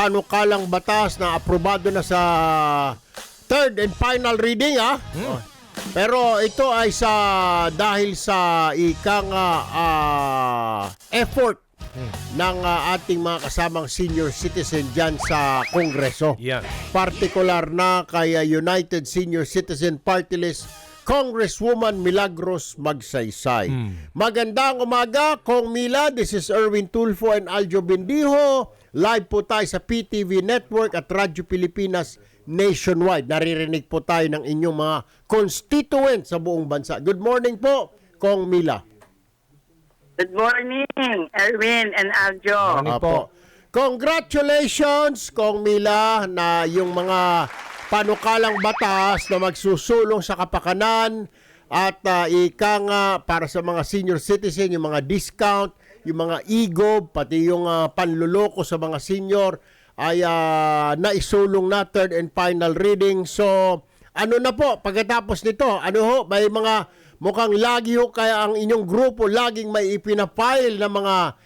panukalang batas na aprobado na sa third and final reading, ha? Pero ito ay dahil sa ikang effort ng ating mga kasamang senior citizen dyan sa Kongreso. Yan. Partikular na kay United Senior Citizen Party List Congresswoman Milagros Magsaysay. Magandang umaga, Kong Mila. This is Erwin Tulfo and Aljo Bendijo. Live po tayo sa PTV Network at Radyo Pilipinas nationwide. Naririnig po tayo ng inyong mga constituents sa buong bansa. Good morning po, Kong Mila. Good morning, Erwin and Aljo. Morning po. Congratulations, Kong Mila, na yung mga panukalang batas na magsusulong sa kapakanan at para sa mga senior citizen, yung mga discount, yung mga e-gob, pati yung panluloko sa mga senior ay naisulong na third and final reading. So, ano na po, pagkatapos nito, may mga mukhang lagi kaya ang inyong grupo laging may ipinafile na mga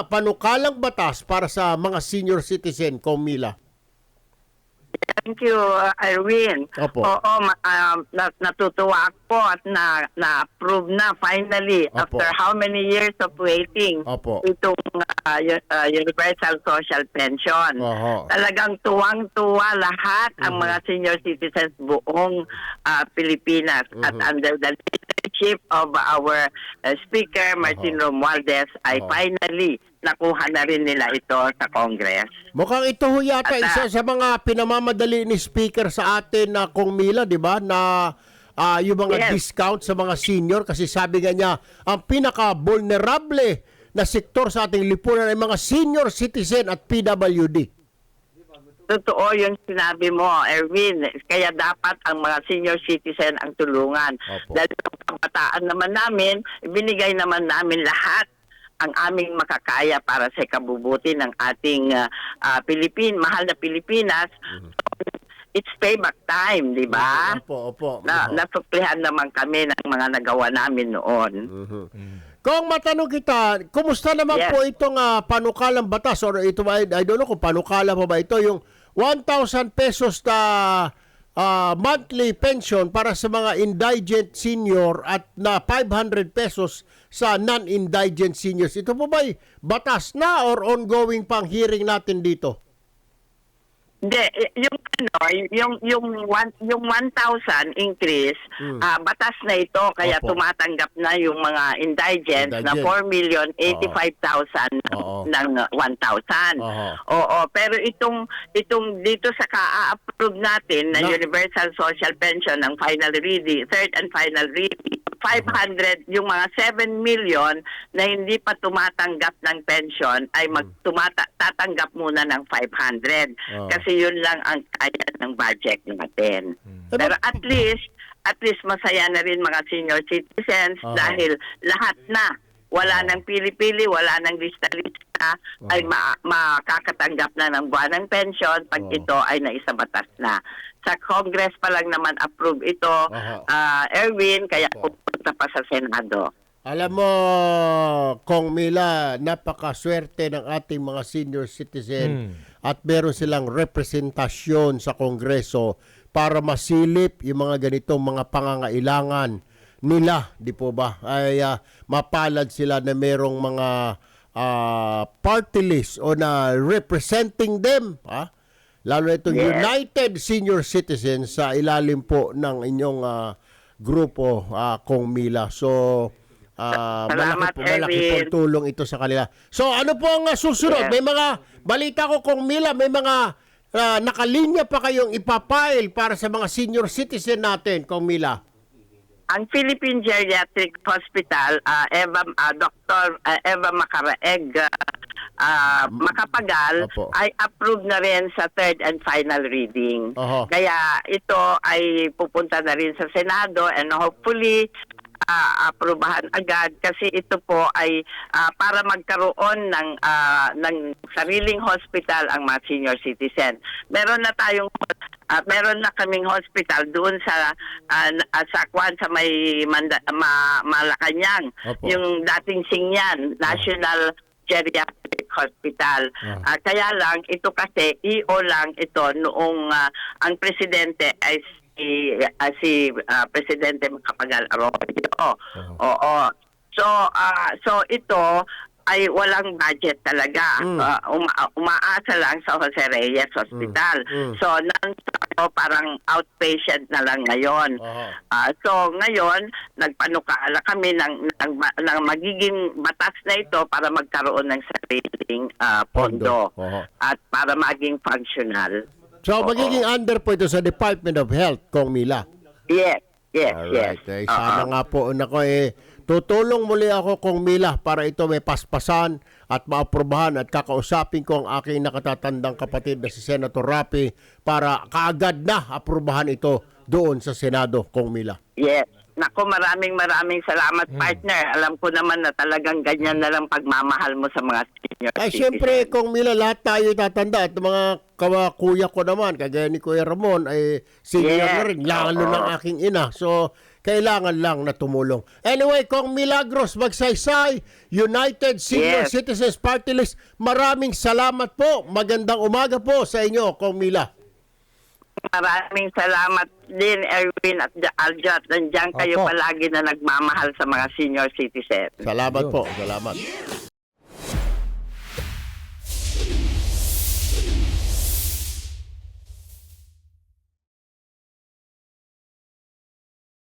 panukalang batas para sa mga senior citizen, Kong Mila. Thank you, Erwin. Opo. Oo, natutuwa ako at na-approve na finally Opo. after how many years of waiting Opo. itong Universal Social Pension. Oho. Talagang tuwang-tuwa lahat ang mga senior citizens buong Pilipinas at under the leadership of our Speaker Martin Romualdez ay finally nakuha na rin nila ito sa Congress. Mukhang ito ho yata isa sa mga pinamamadali ni Speaker sa atin na Kong Mila, di ba? Na yung mga discount sa mga senior kasi sabi nga niya, ang pinaka-vulnerable na sektor sa ating lipunan ay mga senior citizen at PWD. Totoo yung sinabi mo, Erwin. Kaya dapat ang mga senior citizen ang tulungan. Opo. Dahil sa kabataan naman namin, ibinigay naman namin lahat ang aming makakaya para sa kabubuti ng ating mahal na Pilipinas. It's payback time, di ba? Opo. Nasuklihan naman kami ng mga nagawa namin noon. Kung matanong kita, kumusta naman po itong panukalang batas or ito ba, I don't know kung panukala pa ba ito, yung 1,000 pesos na monthly pension para sa mga indigent senior at na 500 pesos sa non-indigent seniors. Ito po ba batas na or ongoing pang hearing natin dito? Hindi, yung 1,000 increase, batas na ito kaya Opo. tumatanggap na yung mga indigent na 4,085,000 ng 1,000. Oo, pero itong dito sa ka-approve natin na Universal Social Pension ng final reading, third and final reading, 500, yung mga 7 million na hindi pa tumatanggap ng pension ay tatanggap muna ng 500. Kasi yun lang ang kaya ng budget natin. Pero at least masaya na rin mga senior citizens dahil lahat na, wala nang pili-pili, wala nang lista-lista, ay makakatanggap na ng buwanang pension pag ito ay naisabatas na. Sa Congress pa lang naman approve ito, Erwin, kaya pupunta pa sa Senado. Alam mo, Kong Mila, napakaswerte ng ating mga senior citizen at meron silang representasyon sa Kongreso para masilip yung mga ganitong mga pangangailangan nila, di po ba? Ay mapalad sila na merong mga party list o na representing them, lalo itong United Senior Citizens sa ilalim po ng inyong grupo, Kong Mila. So, malaki pong tulong ito sa kanila. So, ano po ang susunod? May mga balita ko, Kong Mila, may mga nakalinya pa kayong ipapile para sa mga senior citizen natin, Kong Mila. Ang Philippine Geriatric Hospital, Dr. Eva Macaraeg Macapagal, ay approved na rin sa third and final reading. Kaya ito ay pupunta na rin sa Senado and hopefully aprubahan agad kasi ito po ay para magkaroon ng sariling hospital ang mga senior citizen. Meron na kaming hospital doon sa may Malacanang, yung dating Singyan National Geriatric Hospital. Kaya lang, ito kasi, EO lang ito noong ang presidente ay si Presidente Macapagal Arroyo. Oo. So ito ay walang budget talaga. Umaasa lang sa Jose Reyes Hospital. So, parang outpatient na lang ngayon. So, ngayon, nagpanukala kami ng magiging batas na ito para magkaroon ng sariling pondo at para maging functional. So, magiging under po ito sa Department of Health, Kong Mila. Yes. Alright. Sana nga po, tutulong muli ako, Kong Mila, para ito may paspasan at maaprubahan at kakausapin ko ang aking nakatatandang kapatid na si Senator Rapi para kaagad na aprubahan ito doon sa Senado, Kong Mila. Yes. Naku, maraming salamat, partner. Alam ko naman na talagang ganyan na lang pagmamahal mo sa mga senior Ay, citizens. siyempre, Kong Mila, lahat tayo tatanda at mga kuya ko naman, kagaya ni Kuya Ramon, ay senior na rin, lalo ng aking ina. So, kailangan lang na tumulong. Anyway, Kong Milagros Magsaysay, United Senior Citizens Party List, maraming salamat po. Magandang umaga po sa inyo, Kong Mila. Maraming salamat din, Erwin at Aljot. Nandiyan kayo palagi na nagmamahal sa mga senior citizens. Salamat po. Salamat.